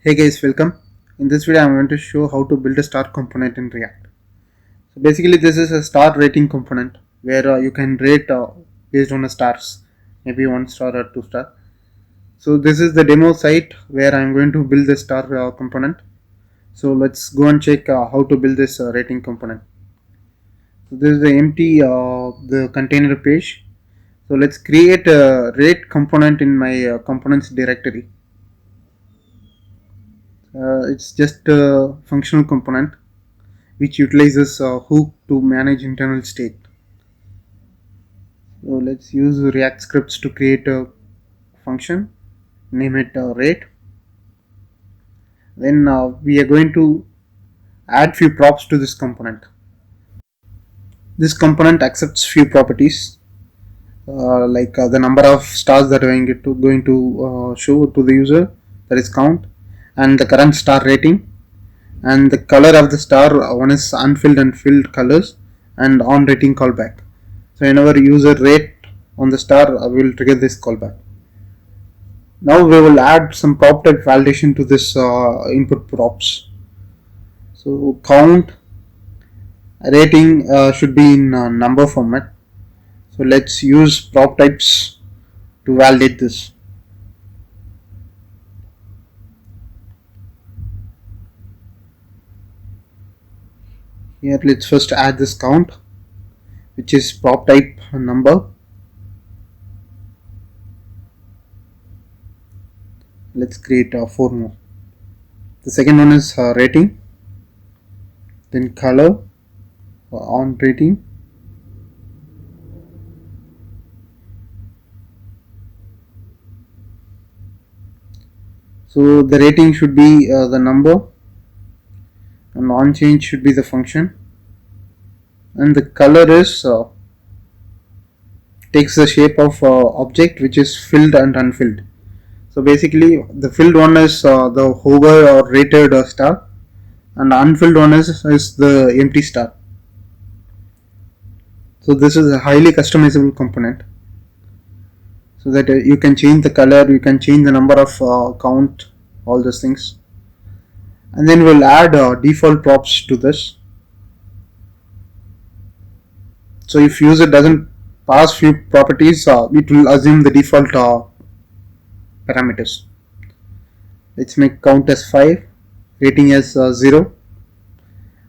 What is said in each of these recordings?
Hey guys, welcome. In this video, I'm going to show how to build a star component in React. So basically, this is a star rating component where you can rate based on the stars, maybe 1 star or 2 star. So this is the demo site where I'm going to build the star component. So let's go and check how to build this rating component. So this is the empty the container page. So let's create a rate component in my components directory. It's just a functional component which utilizes a hook to manage internal state. So let's use React scripts to create a function, name it rate. Then we are going to add few props to this component. This component accepts few properties like the number of stars that are going to show to the user, that is count, and the current star rating, and the color of the star. One is unfilled and filled colors, and on rating callback. So whenever user rate on the star, we will trigger this callback. Now we will add some prop type validation to this input props. So count rating should be in number format. So let's use prop types to validate this. Here let's first add this count, which is prop type number. Let's create 4 more. The second one is rating, then color on rating, so the rating should be the number, and on change should be the function, and the color is takes the shape of object which is filled and unfilled. So basically the filled one is the hover or rated star, and the unfilled one is the empty star. So this is a highly customizable component, so that you can change the color, you can change the number of count, all those things. And then we'll add default props to this. So if user doesn't pass few properties, it will assume the default parameters. Let's make count as 5, rating as 0,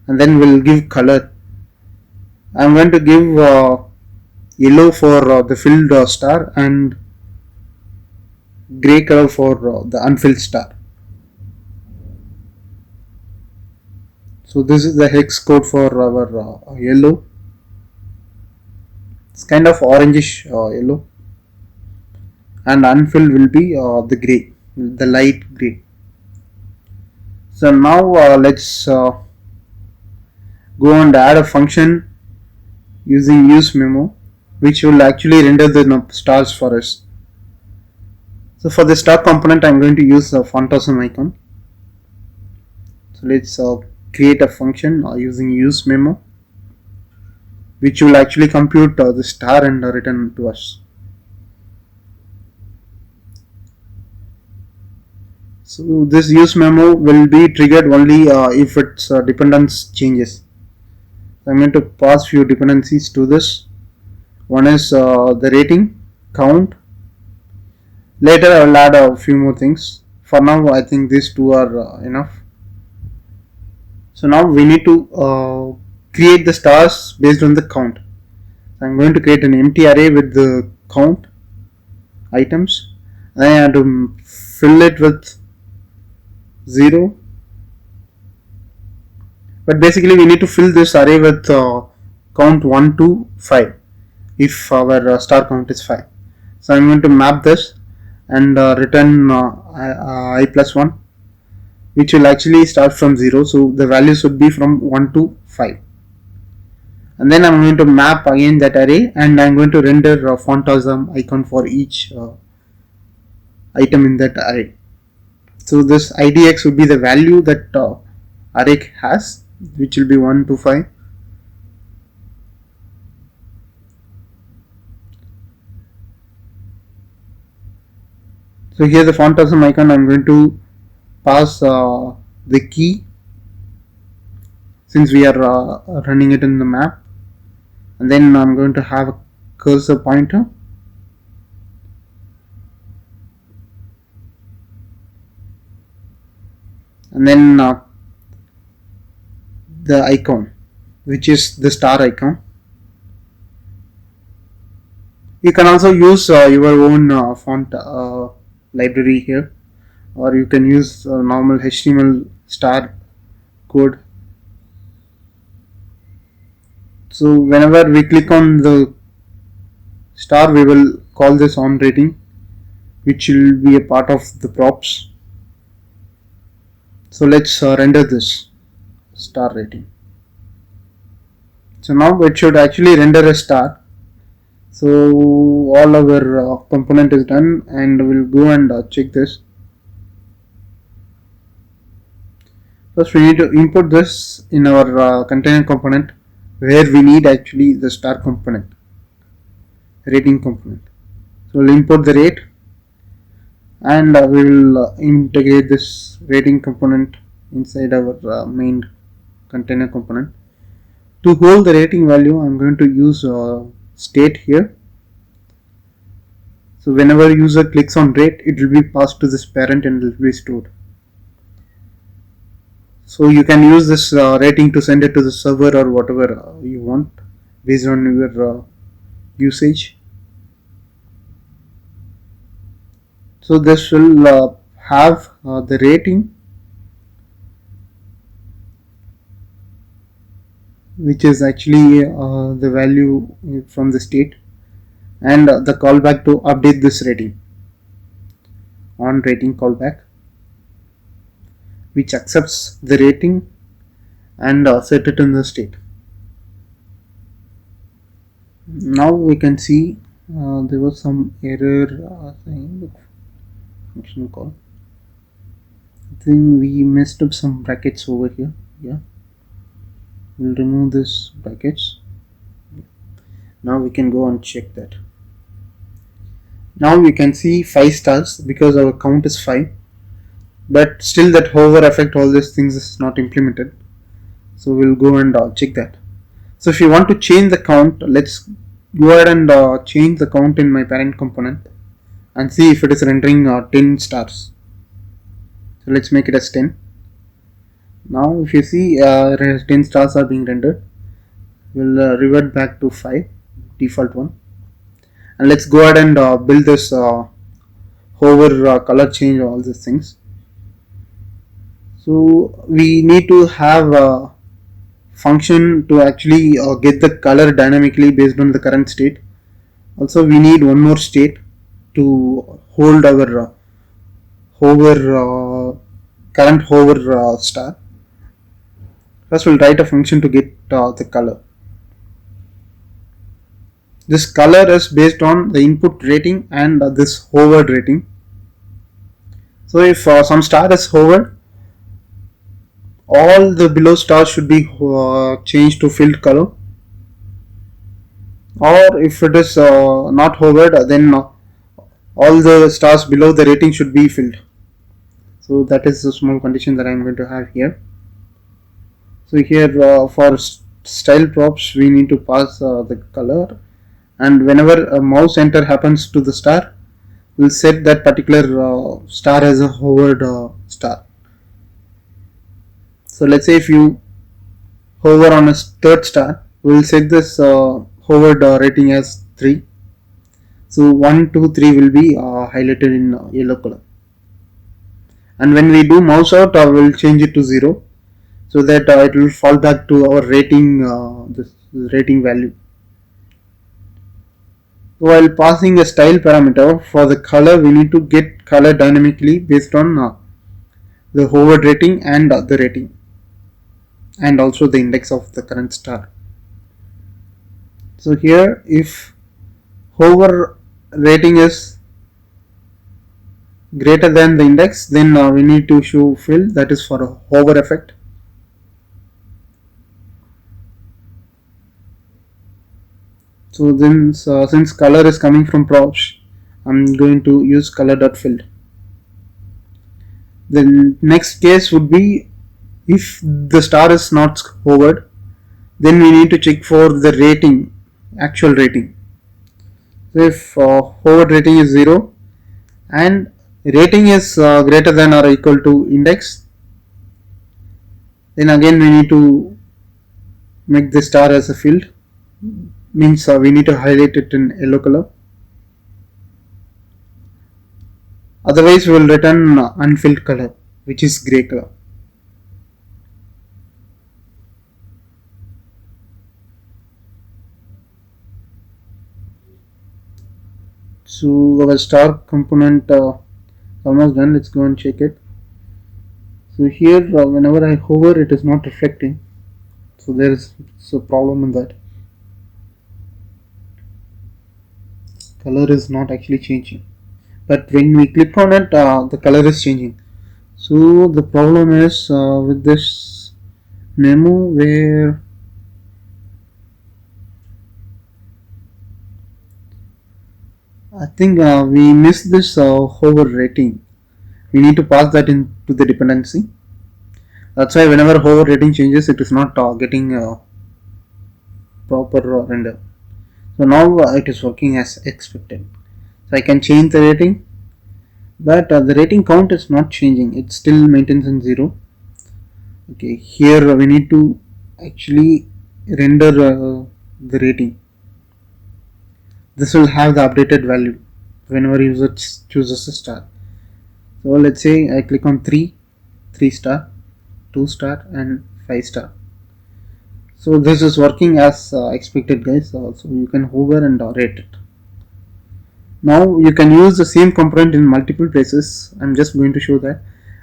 and then we'll give color. I'm going to give yellow for the filled star and gray color for the unfilled star. So this is the hex code for our yellow. It's kind of orangish yellow, and unfilled will be the gray, the light gray. So now let's go and add a function using use memo, which will actually render the stars for us. So for the star component, I'm going to use the phantasm icon. So let's create a function using use memo, which will actually compute the star and return to us. So this use memo will be triggered only if its dependence changes. So I'm going to pass few dependencies to this. One is the rating, count. Later I will add a few more things. For now I think these two are enough. So now we need to create the stars based on the count. So I'm going to create an empty array with the count items. Then I have to fill it with 0. But basically we need to fill this array with count 1 to 5 if our star count is 5. So I'm going to map this and return I plus 1, which will actually start from 0. So the values would be from 1 to 5. And then I'm going to map again that array, and I'm going to render a phantasm icon for each item in that array. So this idx would be the value that array has, which will be 1 to 5. So here the phantasm icon, I'm going to pass the key, since we are running it in the map, and then I'm going to have a cursor pointer, and then the icon, which is the star icon. You can also use your own font library here, or you can use normal HTML star code. So whenever we click on the star, we will call this on rating, which will be a part of the props. So let's render this star rating. So now it should actually render a star. So all our component is done, and we'll go and check this. First we need to import this in our container component, where we need actually the star component, rating component. So we'll import the rate, and we will integrate this rating component inside our main container component. To hold the rating value, I'm going to use state here. So whenever user clicks on rate, it will be passed to this parent and it will be stored. So you can use this rating to send it to the server or whatever you want based on your usage. So this will have the rating, which is actually the value from the state, and the callback to update this rating, on rating callback, which accepts the rating and set it in the state. Now we can see there was some error saying function call. I think we messed up some brackets over here. Yeah, we'll remove this brackets. Now we can go and check that. Now we can see 5 stars because our count is 5, but still that hover effect, all these things is not implemented. So we'll go and check that. So if you want to change the count, let's go ahead and change the count in my parent component and see if it is rendering 10 stars. So let's make it as 10. Now if you see 10 stars are being rendered, we'll revert back to 5, default one, and let's go ahead and build this hover color change, all these things. So we need to have a function to actually get the color dynamically based on the current state. Also we need one more state to hold our hover current hover star. First we'll write a function to get the color. This color is based on the input rating and this hovered rating. So if some star is hovered, all the below stars should be changed to filled color, or if it is not hovered, then all the stars below the rating should be filled. So that is a small condition that I am going to have here. So here for style props, we need to pass the color, and whenever a mouse enter happens to the star, we'll set that particular star as a hovered star. So let's say if you hover on a third star, we will set this hovered rating as 3. So 1, 2, 3 will be highlighted in yellow color. And when we do mouse out, we will change it to 0, so that it will fall back to our rating, this rating value. While passing a style parameter for the color, we need to get color dynamically based on the hovered rating and the rating, and also the index of the current star. So here if hover rating is greater than the index, then we need to show fill, that is for a hover effect. So then since color is coming from props, I'm going to use color.filled. The next case would be if the star is not hovered, then we need to check for the rating, actual rating. So if hovered rating is 0 and rating is greater than or equal to index, then again we need to make the star as a field, means we need to highlight it in yellow color. Otherwise we will return unfilled color, which is gray color. So our star component almost done. Let's go and check it. So here whenever I hover, it is not reflecting, so there is a problem in that. Color is not actually changing, but when we click on it, the color is changing. So the problem is with this memo where I think we missed this hover rating. We need to pass that into the dependency. That's why whenever hover rating changes, it is not getting proper render. So now it is working as expected. So I can change the rating, but the rating count is not changing. It still maintains in 0. Okay, here we need to actually render the rating. This will have the updated value whenever user chooses a star. So let's say I click on 3 star, 2 star and 5 star. So this is working as expected, guys. So you can hover and rate it. Now you can use the same component in multiple places. I'm just going to show that.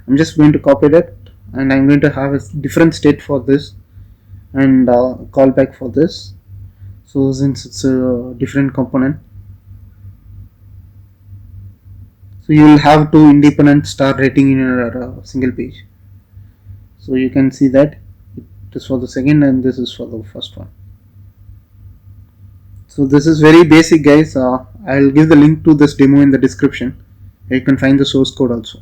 I'm just going to copy that and I'm going to have a different state for this and callback for this. So since it's a different component, so you will have two independent star rating in your single page. So you can see that it is for the second and this is for the first one. So this is very basic, guys. I'll give the link to this demo in the description. You can find the source code also.